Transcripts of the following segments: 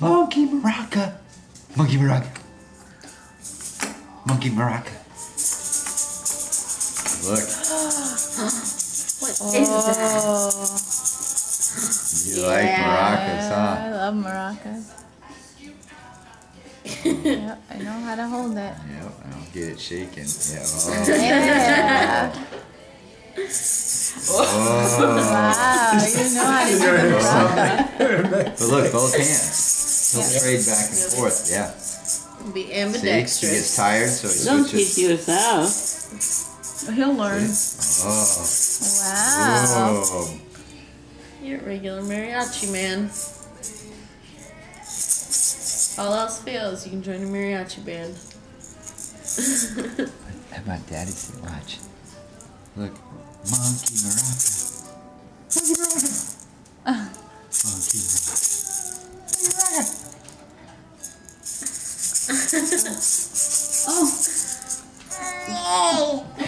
Monkey maraca. Monkey maraca. Monkey maraca. Look. What is that? You like maracas, huh? I love maracas. Yep, I know how to hold it. Yep, I'll get it shaking. Yeah. Yeah. Oh. Wow, you know how to do a maraca. But look, both hands. He'll Yeah. trade back and forth. Yeah. Be See, he ambidextrous. gets tired, so he Don't switches. teach yourself. He'll learn. Oh. Wow. Whoa. You're a regular mariachi man. All else fails, you can join a mariachi band. How about Daddy say, watch. Look. Monkey maraca. Monkey maraca. Monkey maraca.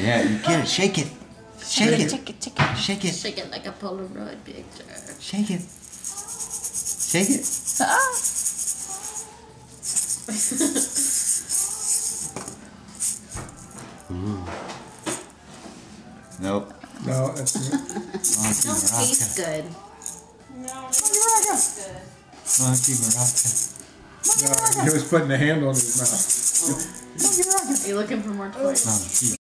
Yeah, you get it. Shake it. Shake it. Check it, check it. Shake it. Shake it like a Polaroid picture. Shake it. Shake it. Ah. Ooh. Nope. No, that's it. Monkey Don't taste maraca. good. Monkey maraca. No, he was putting the hand on his mouth. Are you looking for more toys? Monkey